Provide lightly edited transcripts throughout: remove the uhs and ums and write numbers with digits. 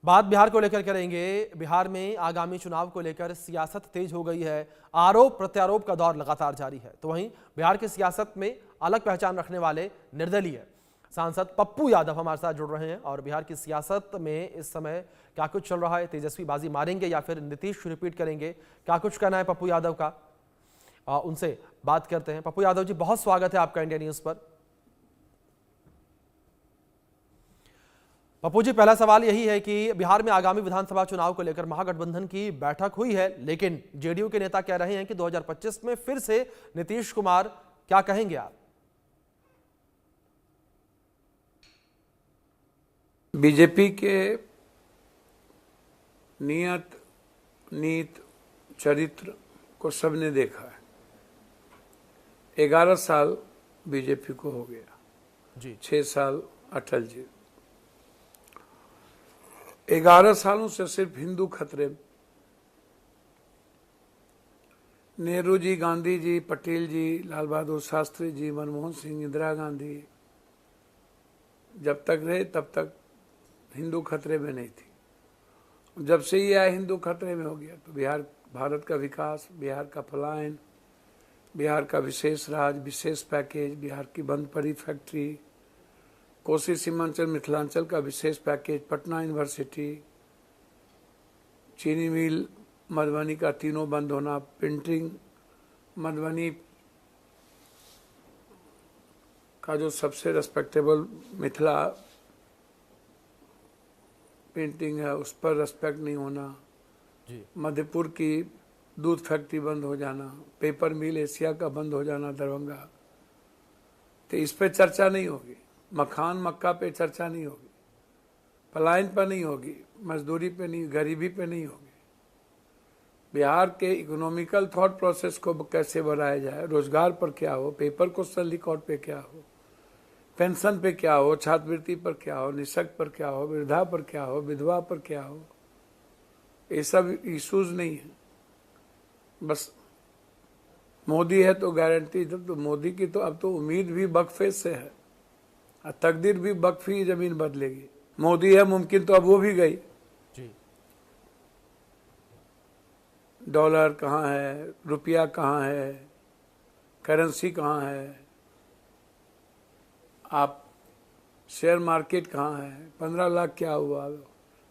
बात बिहार को लेकर करेंगे। बिहार में आगामी चुनाव को लेकर सियासत तेज हो गई है। आरोप प्रत्यारोप का दौर लगातार जारी है। तो वहीं बिहार की सियासत में अलग पहचान रखने वाले निर्दलीय सांसद पप्पू यादव हमारे साथ जुड़ रहे हैं और बिहार की सियासत में इस समय क्या कुछ चल रहा है, तेजस्वी बाजी मारेंगे या फिर नीतीश रिपीट करेंगे, क्या कुछ कहना है पप्पू यादव का, उनसे बात करते हैं। पप्पू यादव जी, बहुत स्वागत है आपका इंडिया न्यूज पर। पप्पू जी, पहला सवाल यही है कि बिहार में आगामी विधानसभा चुनाव को लेकर महागठबंधन की बैठक हुई है, लेकिन जेडीयू के नेता कह रहे हैं कि 2025 में फिर से नीतीश कुमार, क्या कहेंगे आप? बीजेपी के नियत, नीत, चरित्र को सबने देखा है। 11 साल बीजेपी को हो गया जी। 6 साल अटल जी। 11 सालों से सिर्फ हिंदू खतरे में। नेहरू जी, गांधी जी, पटेल जी, लाल बहादुर शास्त्री जी, मनमोहन सिंह, इंदिरा गांधी जब तक रहे तब तक हिंदू खतरे में नहीं थी। जब से ये आया हिंदू खतरे में हो गया। तो बिहार, भारत का विकास, बिहार का पलायन, बिहार का विशेष राज, विशेष पैकेज, बिहार की बंद पड़ी फैक्ट्री, कोसी सीमांचल मिथिलांचल का विशेष पैकेज, पटना यूनिवर्सिटी, चीनी मिल मधुबनी का तीनों बंद होना, प्रिंटिंग मधुबनी का जो सबसे रेस्पेक्टेबल मिथिला पेंटिंग है उस पर रेस्पेक्ट नहीं होना जी। मधुपुर की दूध फैक्ट्री बंद हो जाना, पेपर मिल एशिया का बंद हो जाना दरभंगा, तो इस पे चर्चा नहीं होगी। मखान मक्का पे चर्चा नहीं होगी, पलायन पर नहीं होगी, मजदूरी पे नहीं, गरीबी पे नहीं होगी। बिहार के इकोनॉमिकल थॉट प्रोसेस को कैसे बढ़ाया जाए, रोजगार पर क्या हो, पेपर क्वेश्चन रिकॉर्ड पे क्या हो, पेंशन पे क्या हो, छात्रवृत्ति पर क्या हो, निःशक्त पर क्या हो, वृद्धा पर क्या हो, विधवा पर क्या हो, ये सब इश्यूज नहीं है। बस मोदी है तो गारंटी, जब तो मोदी की तो अब तो उम्मीद भी वक्फे से है और तकदीर भी वक्फी जमीन बदलेगी। मोदी है मुमकिन तो अब वो भी गई। जी। डॉलर कहाँ है, रुपया कहाँ है, करेंसी कहाँ है, आप शेयर मार्केट कहाँ है, 15 लाख क्या हुआ,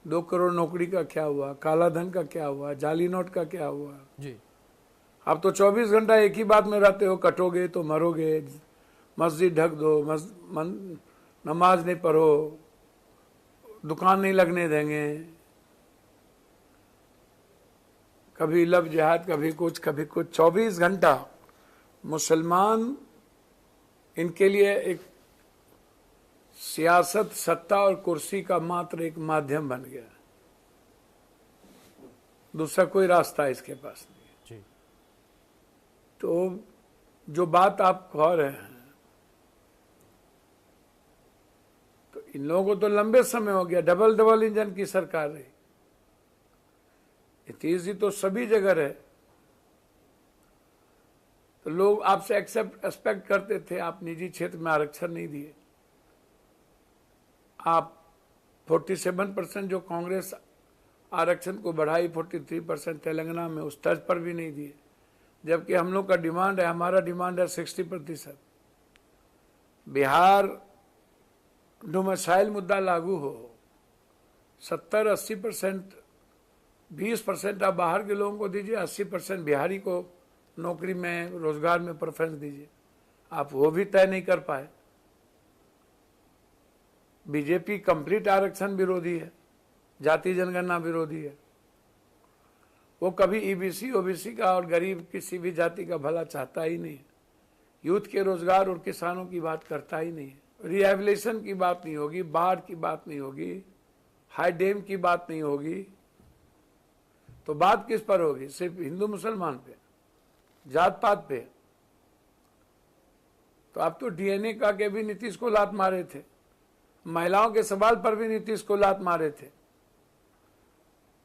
2 करोड़ नौकरी का क्या हुआ, काला धन का क्या हुआ, जाली नोट का क्या हुआ। जी। आप तो 24 घंटा एक ही बात में रहते हो, कटोगे तो मरोगे, मस्जिद ढक दो, नमाज नहीं पढ़ो, दुकान नहीं लगने देंगे, कभी लव जिहाद, कभी कुछ कभी कुछ, 24 घंटा। मुसलमान इनके लिए एक सियासत, सत्ता और कुर्सी का मात्र एक माध्यम बन गया, दूसरा कोई रास्ता इसके पास नहीं। जी। तो जो बात आप कह रहे हैं, तो इन लोगों को तो लंबे समय हो गया, डबल इंजन की सरकार रही। नीतीश जी तो सभी जगह रहे, तो लोग आपसे एक्सपेक्ट करते थे। आप निजी क्षेत्र में आरक्षण नहीं दिए, आप 47% जो कांग्रेस आरक्षण को बढ़ाई, 43% तेलंगाना में, उस तर्ज पर भी नहीं दिए, जबकि हम लोग का डिमांड है, हमारा डिमांड है 60%। बिहार डोमिसाइल मुद्दा लागू हो, 70-80%, 20% आप बाहर के लोगों को दीजिए, 80% बिहारी को नौकरी में, रोजगार में प्रेफरेंस दीजिए। आप वो भी तय नहीं कर पाए। बीजेपी कंप्लीट आरक्षण विरोधी है, जाति जनगणना विरोधी है। वो कभी ईबीसी, ओबीसी का और गरीब किसी भी जाति का भला चाहता ही नहीं है। यूथ के रोजगार और किसानों की बात करता ही नहीं है। रिहेबिलिटेशन की बात नहीं होगी, बाढ़ की बात नहीं होगी, हाई डैम की बात नहीं होगी, तो बात किस पर होगी? सिर्फ हिंदू मुसलमान पे, जात पात पे। तो आप तो डीएनए का के भी नीतीश को लात मारे थे, महिलाओं के सवाल पर भी नीतीश को लात मारे थे।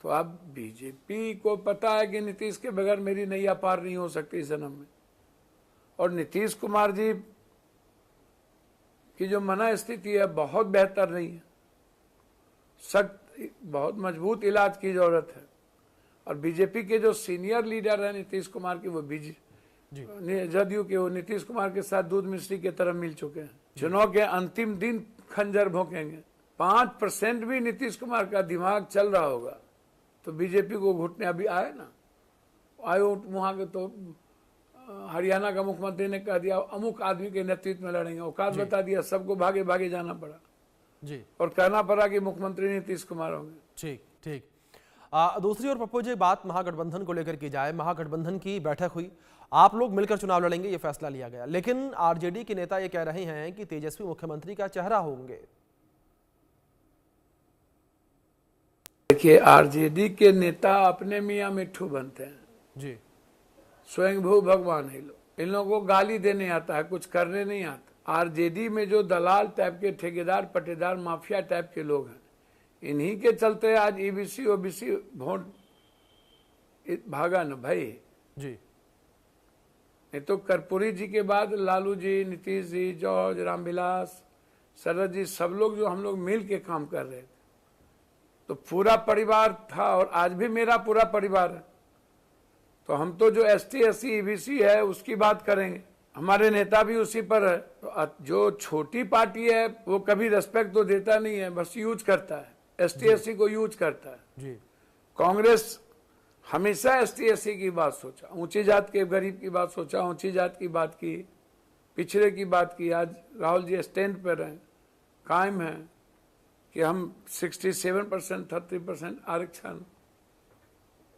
तो अब बीजेपी को पता है कि नीतीश के बगैर मेरी नैया पार नहीं हो सकती इस जन्म में। और नीतीश कुमार जी की जो मना स्थिति है बहुत बेहतर नहीं है। सख्त बहुत मजबूत इलाज की जरूरत है। और बीजेपी के जो सीनियर लीडर हैं नीतीश कुमार की, वो जदयू के, वो नीतीश कुमार के साथ दूध मिश्री की तरह मिल चुके हैं। चुनाव के अंतिम दिन खंजर भोंकेंगे। 5% भी नीतीश कुमार का दिमाग चल रहा होगा तो बीजेपी को घुटने अभी आए ना, आए वहां के तो हरियाणा का मुख्यमंत्री ने कह दिया अमुक आदमी के नेतृत्व में लड़ेंगे, औकात बता दिया, सबको भागे भागे जाना पड़ा जी, और कहना पड़ा कि मुख्यमंत्री नीतीश कुमार होंगे। ठीक ठीक। दूसरी ओर पप्पू जी, बात महागठबंधन को लेकर की जाए, महागठबंधन की बैठक हुई, आप लोग मिलकर चुनाव लड़ेंगे, ये फैसला लिया गया, लेकिन आरजेडी के नेता ये कह रहे हैं कि तेजस्वी मुख्यमंत्री का चेहरा होंगे। देखिए, आरजेडी के नेता अपने मियाँ मिट्ठू बनते हैं जी, स्वयंभू भगवान है लोग। इन लोगों को गाली देने आता है, कुछ करने नहीं आता। आरजेडी में जो दलाल टाइप के, ठेकेदार पट्टेदार माफिया टाइप के लोग हैं, इन्हीं के चलते आज ईबीसी ओबीसी वोट भागा न भाई जी। नहीं तो कर्पूरी जी के बाद लालू जी, नीतीश जी, जॉर्ज, रामविलास, शरद जी, सब लोग जो हम लोग मिल के काम कर रहे थे, तो पूरा परिवार था और आज भी मेरा पूरा परिवार है। तो हम तो जो एसटी एससी ईबीसी है उसकी बात करेंगे, हमारे नेता भी उसी पर है। तो जो छोटी पार्टी है वो कभी रेस्पेक्ट तो देता नहीं है, बस यूज करता है, एसटी एससी को यूज करता है जी। कांग्रेस हमेशा एसटी एससी की बात सोचा, ऊंची जात के गरीब की बात सोचा, ऊंची जात की बात की, पिछड़े की बात की। आज राहुल जी स्टैंड पर हैं, कायम है कि हम 67% 30% आरक्षण,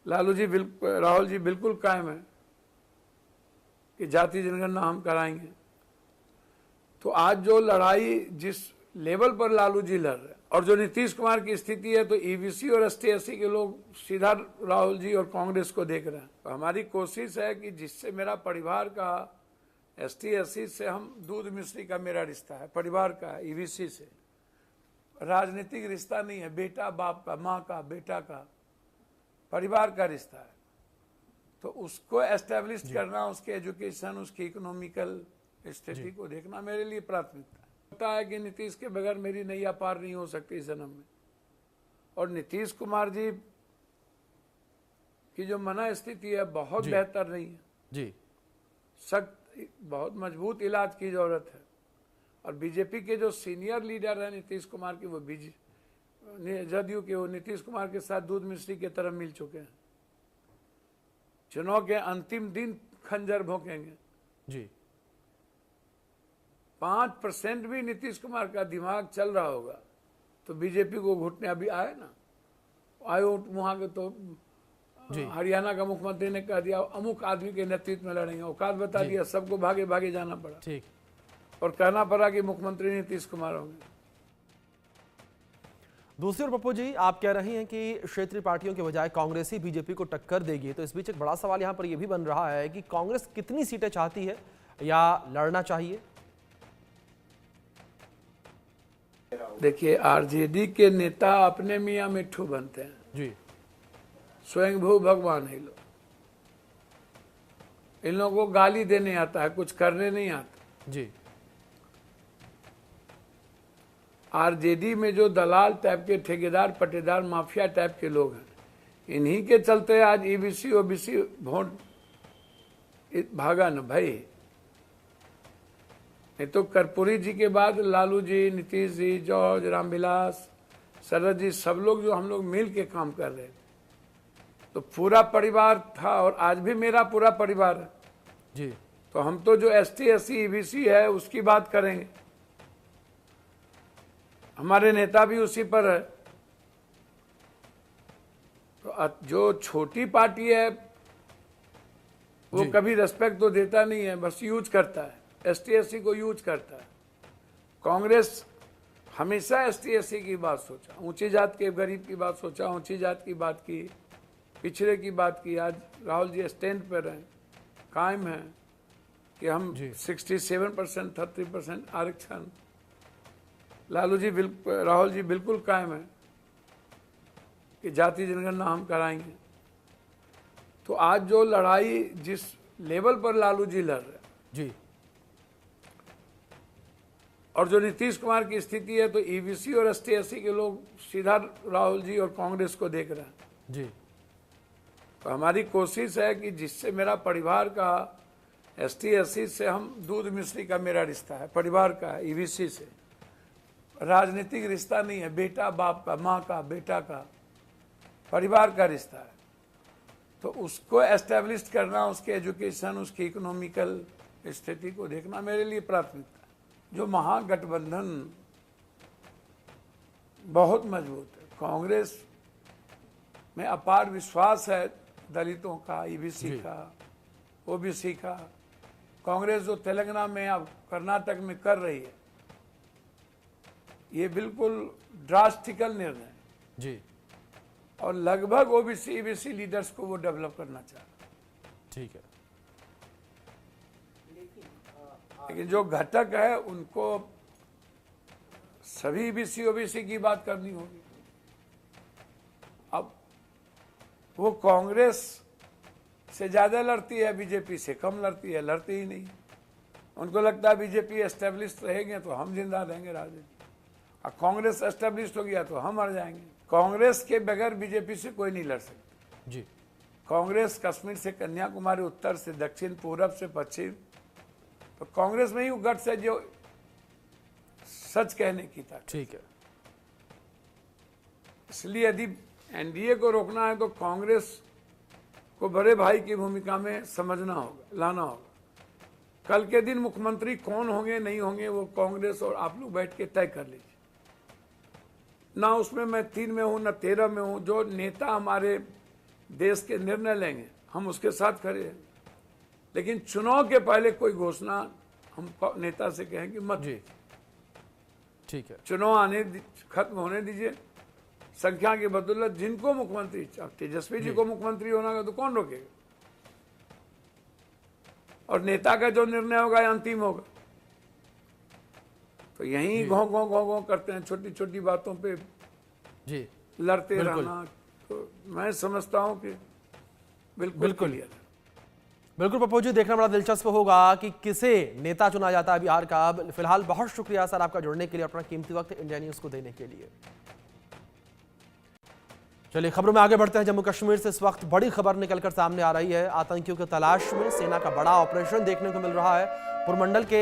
लालू जी राहुल जी बिल्कुल कायम है कि जाति जनगणना हम कराएंगे। तो आज जो लड़ाई जिस लेवल पर लालू जी लड़ रहे हैं और जो नीतीश कुमार की स्थिति है, तो ईबीसी और एसटी एससी के लोग सीधा राहुल जी और कांग्रेस को देख रहे हैं। तो हमारी कोशिश है कि जिससे मेरा परिवार का, एसटी एससी से हम दूध मिश्री का मेरा रिश्ता है, परिवार का, ईबीसी से राजनीतिक रिश्ता नहीं है, बेटा बाप का, माँ का, बेटा का, परिवार का रिश्ता है। तो उसको एस्टेब्लिश करना, उसके एजुकेशन, उसकी इकोनॉमिकल स्थिति को देखना मेरे लिए प्राथमिकता है। पता है कि नीतीश के बगैर मेरी नैया पार नहीं हो सकती इस जन्म में। और नीतीश कुमार जी की जो मना स्थिति है बहुत बेहतर नहीं है जी, सख्त, बहुत मजबूत इलाज की जरूरत है। और बीजेपी के जो सीनियर लीडर हैं नीतीश कुमार की, वो जदयू के, वो नीतीश कुमार के साथ दूध मिश्री की तरह मिल चुके हैं। चुनाव के अंतिम दिन खंजर भोंकेंगे जी। 5% भी नीतीश कुमार का दिमाग चल रहा होगा तो बीजेपी को घुटने अभी आए ना, आए वहां के तो हरियाणा का मुख्यमंत्री ने कह दिया अमुक आदमी के नेतृत्व में लड़ेंगे, औकात बता दिया, सबको भागे भागे जाना पड़ा ठीक। और कहना पड़ा कि मुख्यमंत्री नीतीश कुमार होंगे। दूसरी ओर पप्पू जी, आप कह रही हैं कि क्षेत्रीय पार्टियों के बजाय कांग्रेस ही बीजेपी को टक्कर देगी, तो इस बीच एक बड़ा सवाल यहां पर यह भी बन रहा है कि कांग्रेस कितनी सीटें चाहती है या लड़ना चाहिए। देखिए, आरजेडी के नेता अपने मियाँ मिट्ठू बनते हैं जी, स्वयंभू भगवान है लोग। इन लोगों को गाली देने आता है, कुछ करने नहीं आता। जी। आरजेडी में जो दलाल टाइप के, ठेकेदार पट्टेदार माफिया टाइप के लोग हैं, इन्हीं के चलते आज ईबीसी ओबीसी वोट भागा न भाई नहीं तो कर्पूरी जी के बाद लालू जी, नीतीश जी, जॉर्ज, रामविलास, शरद जी, सब लोग जो हम लोग मिल के काम कर रहे थे, तो पूरा परिवार था और आज भी मेरा पूरा परिवार है जी। तो हम तो जो एसटी एससी ईबीसी है उसकी बात करेंगे, हमारे नेता भी उसी पर है। तो जो छोटी पार्टी है वो कभी रेस्पेक्ट तो देता नहीं है, बस यूज करता है, एसटी एससी को यूज करता है। कांग्रेस हमेशा एसटी एससी की बात सोचा, ऊंची जात के गरीब की बात सोचा, ऊंची जात की बात की, पिछड़े की बात की। आज राहुल जी स्टैंड पर हैं, कायम है कि हम 67% 30% आरक्षण, लालू जी राहुल जी बिल्कुल कायम है कि जाति जनगणना हम कराएंगे। तो आज जो लड़ाई जिस लेवल पर लालू जी लड़ रहे हैं जी, और जो नीतीश कुमार की स्थिति है, तो ईबीसी और एसटी-एससी के लोग सीधा राहुल जी और कांग्रेस को देख रहे हैं जी। तो हमारी कोशिश है कि जिससे मेरा परिवार का एसटी-एससी से हम दूध मिश्री का मेरा रिश्ता है, परिवार का है, ईबीसी से राजनीतिक रिश्ता नहीं है, बेटा बाप का, माँ का, बेटा का, परिवार का रिश्ता है। तो उसको एस्टेब्लिश करना, उसके एजुकेशन, उसकी इकोनॉमिकल स्थिति को देखना मेरे लिए प्राथमिकता है। जो महागठबंधन बहुत मजबूत है, कांग्रेस में अपार विश्वास है दलितों का, ईबीसी का, ओबीसी का। कांग्रेस जो तेलंगाना में, अब कर्नाटक में कर रही है, ये बिल्कुल ड्रास्टिकल निर्णय है जी। और लगभग ओबीसी ईबीसी लीडर्स को वो डेवलप करना चाह रहा है। ठीक है। लेकिन जो घटक है उनको सभी ईबीसी ओबीसी की बात करनी होगी। अब वो कांग्रेस से ज्यादा लड़ती है, बीजेपी से कम लड़ती है, लड़ती ही नहीं। उनको लगता है बीजेपी एस्टेब्लिश रहेंगे तो हम जिंदा रहेंगे राजनीति, और कांग्रेस एस्टेब्लिश हो गया तो हम मर जाएंगे। कांग्रेस के बगैर बीजेपी से कोई नहीं लड़ सकता जी। कांग्रेस कश्मीर से कन्याकुमारी, उत्तर से दक्षिण, पूरब से पश्चिम, तो कांग्रेस में ही वो गट्स है जो सच कहने की था। ठीक है। इसलिए यदि एनडीए को रोकना है तो कांग्रेस को बड़े भाई की भूमिका में समझना होगा, लाना होगा। कल के दिन मुख्यमंत्री कौन होंगे नहीं होंगे वो कांग्रेस और आप लोग बैठ के तय कर लीजिए। ना उसमें मैं 3 में हूं, ना 13 में हूं। जो नेता हमारे देश के निर्णय लेंगे हम उसके साथ खड़े हैं, लेकिन चुनाव के पहले कोई घोषणा हम नेता से कहेंगे मत। जी। ठीक है। चुनाव खत्म होने दीजिए, संख्या की बदौलत जिनको मुख्यमंत्री, तेजस्वी जी को मुख्यमंत्री होना होगा तो कौन रोकेगा, और नेता का जो निर्णय होगा अंतिम होगा। तो यही घों घों घों घों करते हैं, छोटी छोटी बातों पे जी लड़ते रहना। तो मैं समझता हूं कि बिल्कुल बिल्कुल पप्पू जी, देखना बड़ा दिलचस्प होगा कि किसे नेता चुना जाता है बिहार का। फिलहाल बहुत शुक्रिया सर आपका जुड़ने के लिए, अपना कीमती वक्त इंडिया न्यूज को देने के लिए। चलिए खबरों में आगे बढ़ते हैं। जम्मू कश्मीर से इस वक्त बड़ी खबर निकलकर सामने आ रही है। आतंकियों की तलाश में सेना का बड़ा ऑपरेशन देखने को मिल रहा है। पुरमंडल के